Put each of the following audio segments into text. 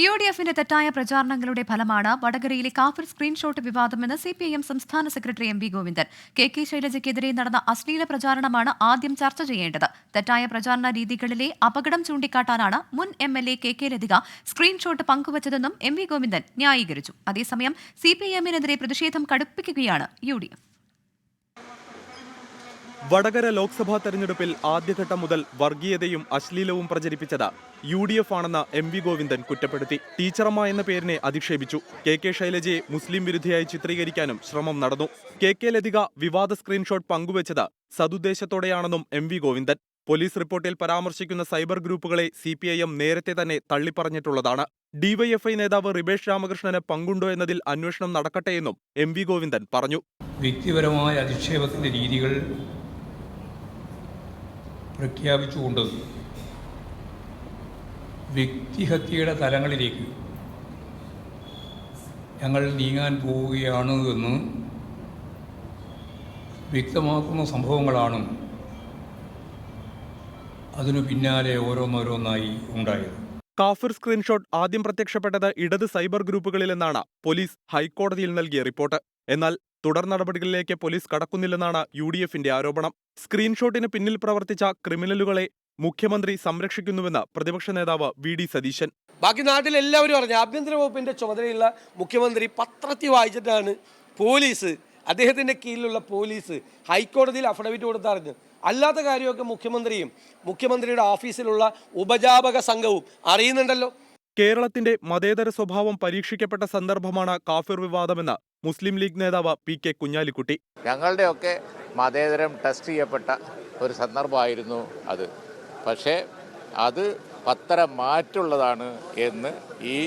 UDFിന്റെ തെറ്റായ പ്രചാരണങ്ങളുടെ ഫലമാണ് വടകരയിലെ കാഫിർ സ്ക്രീൻഷോട്ട് വിവാദമെന്ന് CPIM സംസ്ഥാന സെക്രട്ടറി MV ഗോവിന്ദൻ. KK ശൈലജയ്ക്കെതിരെ നടന്ന അശ്ലീല പ്രചാരണമാണ് ആദ്യം ചർച്ച ചെയ്യേണ്ടത്. തെറ്റായ പ്രചാരണ രീതികളിലെ അപകടം ചൂണ്ടിക്കാട്ടാനാണ് മുൻ MLA KK ലതിക സ്ക്രീൻഷോട്ട് പങ്കുവച്ചതെന്നും MV ഗോവിന്ദൻ ന്യായീകരിച്ചു. അതേസമയം CPIMനെതിരെ പ്രതിഷേധം കടുപ്പിക്കുകയാണ് UDF. വടകര ലോക്സഭാ തെരഞ്ഞെടുപ്പിൽ ആദ്യഘട്ടം മുതൽ വർഗീയതയും അശ്ലീലവും പ്രചരിപ്പിച്ചത് UDF ആണെന്ന് MV ഗോവിന്ദൻ കുറ്റപ്പെടുത്തി. ടീച്ചറമ്മ എന്ന പേരിനെ അധിക്ഷേപിച്ചു. KK ശൈലജയെ മുസ്ലിം വിരുദ്ധയായി ചിത്രീകരിക്കാനും ശ്രമം നടന്നു. KK ലതിക വിവാദ സ്ക്രീൻഷോട്ട് പങ്കുവച്ചത് സതുദ്ദേശത്തോടെയാണെന്നും MV ഗോവിന്ദൻ. പോലീസ് റിപ്പോർട്ടിൽ പരാമർശിക്കുന്ന സൈബർ ഗ്രൂപ്പുകളെ CPIM നേരത്തെ തന്നെ തള്ളിപ്പറഞ്ഞിട്ടുള്ളതാണ്. DYFI നേതാവ് റിബേഷ് രാമകൃഷ്ണന് പങ്കുണ്ടോ എന്നതിൽ അന്വേഷണം നടക്കട്ടെയെന്നും MV ഗോവിന്ദൻ പറഞ്ഞു. വ്യക്തിപരമായ അധിക്ഷേപത്തിന്റെ രീതികൾ പ്രഖ്യാപിച്ചുകൊണ്ട് വ്യക്തിഹത്യയുടെ തലങ്ങളിലേക്ക് ഞങ്ങൾ നീങ്ങാൻ പോവുകയാണ് എന്ന് വ്യക്തമാക്കുന്ന സംഭവങ്ങളാണ് അതിനു പിന്നാലെ ഓരോന്നോരോന്നായി ഉണ്ടായത്. കാഫിർ സ്ക്രീൻഷോട്ട് ആദ്യം പ്രത്യക്ഷപ്പെട്ടത് ഇടത് സൈബർ ഗ്രൂപ്പുകളിലെന്നാണ് പോലീസ് ഹൈക്കോടതിയിൽ നൽകിയ റിപ്പോർട്ട്. എന്നാൽ തുടർ നടപടികളിലേക്ക് പോലീസ് കടക്കുന്നില്ലെന്നാണ് UDFന്റെ ആരോപണം. സ്ക്രീൻഷോട്ടിന് പിന്നിൽ പ്രവർത്തിച്ച ക്രിമിനലുകളെ മുഖ്യമന്ത്രി സംരക്ഷിക്കുന്നുവെന്ന് പ്രതിപക്ഷ നേതാവ് VD സതീശൻ. ബാക്കി നാട്ടിൽ എല്ലാവരും പറഞ്ഞു. ആഭ്യന്തര വകുപ്പിന്റെ ചുമതലയുള്ള മുഖ്യമന്ത്രി പത്രത്തിൽ വായിച്ചിട്ടാണ് പോലീസ്, അദ്ദേഹത്തിന്റെ കീഴിലുള്ള പോലീസ് ഹൈക്കോടതിയിൽ അഫിഡവിറ്റ് കൊടുത്തറിഞ്ഞു. അല്ലാത്ത കാര്യമൊക്കെ മുഖ്യമന്ത്രിയും മുഖ്യമന്ത്രിയുടെ ഓഫീസിലുള്ള ഉപജാപക സംഘവും അറിയുന്നുണ്ടല്ലോ. കേരളത്തിന്റെ മതേതര സ്വഭാവം പരീക്ഷിക്കപ്പെട്ട സന്ദർഭമാണ് കാഫിർ വിവാദമെന്ന് മുസ്ലിം ലീഗ് നേതാവ് PK കുഞ്ഞാലിക്കുട്ടി. ഞങ്ങളുടെയൊക്കെ മതേതരം ടെസ്റ്റ് ചെയ്യപ്പെട്ട ഒരു സന്ദർഭമായിരുന്നു അത്. പക്ഷേ അത് പത്തരം മാറ്റുള്ളതാണ് എന്ന് ഈ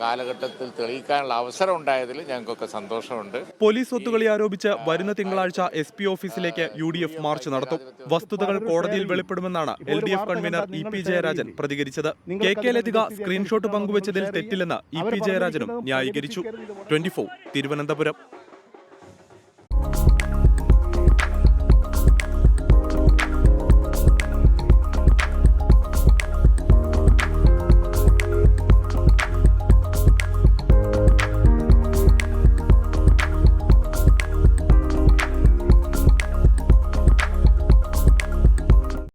കാലഘട്ടത്തിൽ തെളിയിക്കാനുള്ള അവസരം ഉണ്ടായതിൽ ഞങ്ങൾക്കൊക്കെ സന്തോഷമുണ്ട്. പോലീസ് ഒത്തുകളി ആരോപിച്ച് വരുന്ന തിങ്കളാഴ്ച SP ഓഫീസിലേക്ക് UDF മാർച്ച് നടത്തും. വസ്തുതകൾ കോടതിയിൽ വെളിപ്പെടുമെന്നാണ് LDF കൺവീനർ EP ജയരാജൻ പ്രതികരിച്ചത്. KK ലതിക സ്ക്രീൻഷോട്ട് പങ്കുവച്ചതിൽ തെറ്റില്ലെന്ന് EP ജയരാജനും ന്യായീകരിച്ചു. 24 തിരുവനന്തപുരം.